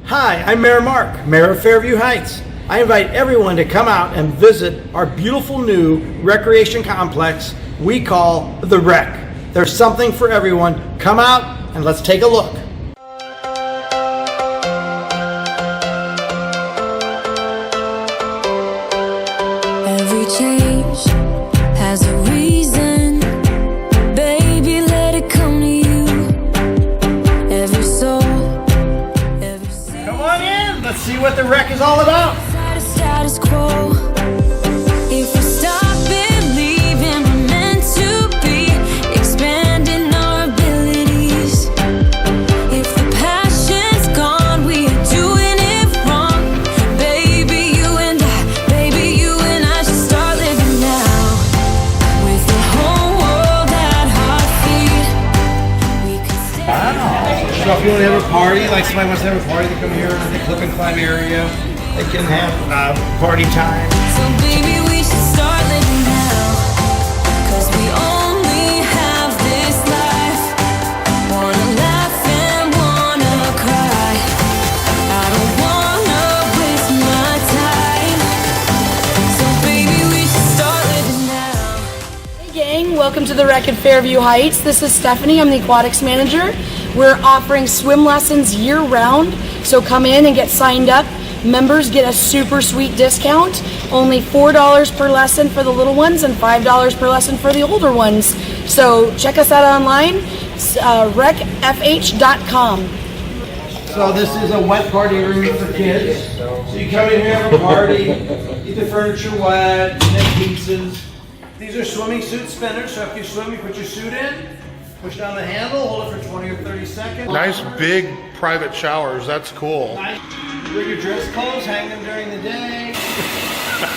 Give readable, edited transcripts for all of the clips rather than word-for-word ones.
Hi, I'm Mayor Mark, Mayor of Fairview Heights. I invite everyone to come out and visit our beautiful new recreation complex we call The Rec. There's something for everyone. Come out and let's take a look. Every change has a reason, baby, let it come to you. Every soul, every season. Come on in, let's see what The Rec is all about. Status quo. If we stop believing we're meant to be, expanding our abilities. If the passion's gone, we are doing it wrong. Baby, you and I should start living now. With the whole world at our feet, we could stay. Wow. So if you want to have a party, like somebody wants to have a party, they come here in the clip and climb area. They can have party time. So baby, we should start living now, 'cause we only have this life. Wanna laugh and wanna cry. I don't wanna waste my time. So baby, we should start living now. Hey gang, welcome to The Rec at Fairview Heights. This is Stephanie, I'm the aquatics manager. We're offering swim lessons year round, so come in and get signed up. Members get a super sweet discount, only $4 per lesson for the little ones and $5 per lesson for the older ones. So check us out online, recfh.com. So this is a wet party room for kids. So you come in here, have a party, get the furniture wet, make pizzas. These are swimming suit spinners, so after you swim, you put your suit in, push down the handle, hold it for 20 or 30 seconds. Nice big private showers, that's cool. Nice. Bring your dress clothes, hang them during the day. There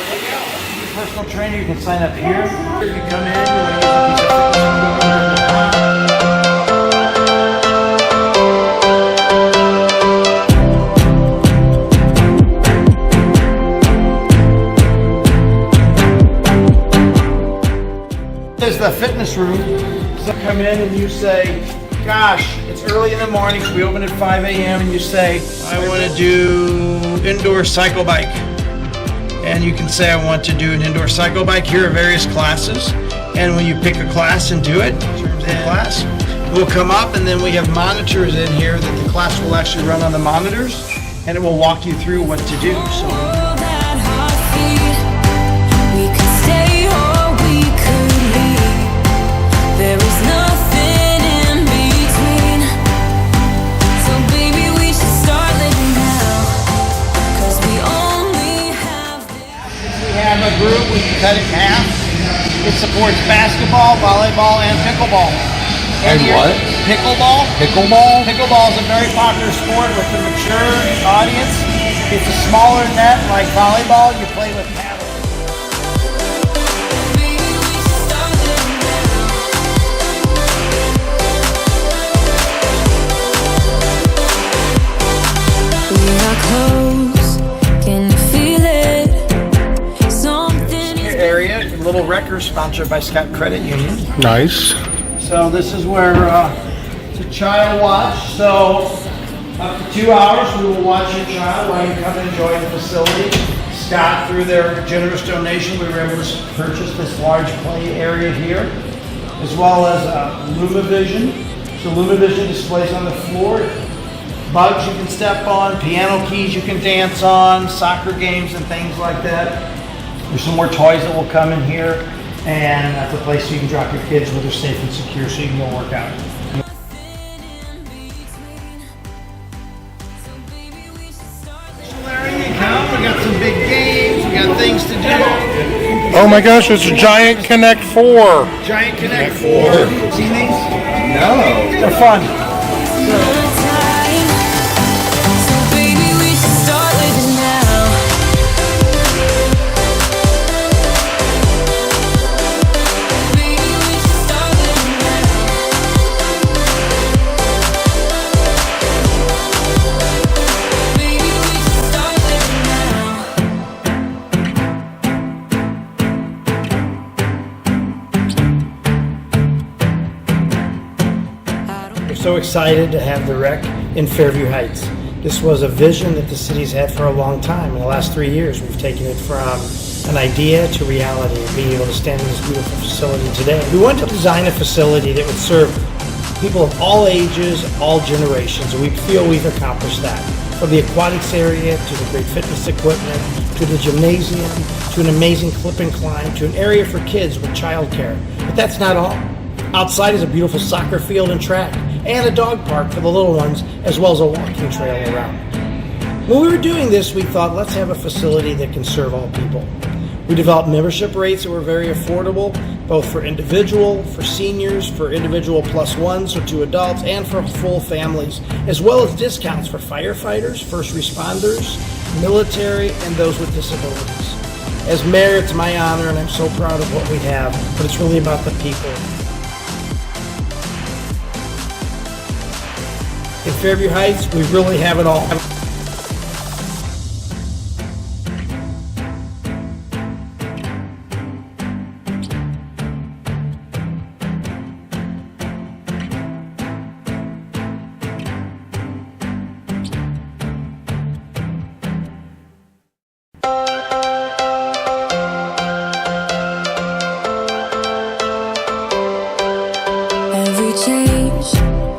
we go. If you're a personal trainer, you can sign up here. You come in, you want to use a There's the fitness room. So come in and you say, gosh, it's early in the morning, so we open at 5 a.m. and you say, I want to do indoor cycle bike. And you can say, I want to do an indoor cycle bike. Here are various classes. And when you pick a class and do it, class, we'll come up and then we have monitors in here that the class will actually run on the monitors and it will walk you through what to do. So. We could stay or we could leave. There is nothing in between. So baby, we should start living now, 'cause we only have this. We have a group, we can cut it in half. It supports basketball, volleyball, and pickleball. And what? Pickleball. Pickleball? Pickleball is a very popular sport with the mature audience. It's a smaller net like volleyball. You play with paddles. Baby, we should start living now. We are close, can you feel it? Something is Area, Little Wrecker, sponsored by Scott Credit Union. Nice. So this is where it's a child watch. So up to 2 hours, we will watch your child while you come and enjoy the facility. Scott, through their generous donation, we were able to purchase this large play area here, as well as LumaVision. So LumaVision displays on the floor. Bugs you can step on, piano keys you can dance on, soccer games and things like that. There's some more toys that will come in here, and that's a place you can drop your kids where they're safe and secure so you can go work out. Larry, you come. We got some big games, we got things to do. Oh my gosh, it's a giant Connect 4. Giant Connect 4. Seen these? No. They're fun. time. So baby, we should start living now. Baby, we should start living now. Baby, we should start living now. We're so excited to have The Rec in Fairview Heights. This was a vision that the city's had for a long time. In the last 3 years, we've taken it from an idea to reality, being able to stand in this beautiful facility today. We wanted to design a facility that would serve people of all ages, all generations, and we feel we've accomplished that. From the aquatics area, to the great fitness equipment, to the gymnasium, to an amazing clip and climb, to an area for kids with childcare. But that's not all. Outside is a beautiful soccer field and track, and a dog park for the little ones, as well as a walking trail around. When we were doing this, we thought, let's have a facility that can serve all people. We developed membership rates that were very affordable, both for individual, for seniors, for individual plus one, so 2 adults, and for full families, as well as discounts for firefighters, first responders, military, and those with disabilities. As mayor, it's my honor, and I'm so proud of what we have, but it's really about the people. In Fairview Heights, we really have it all. Every change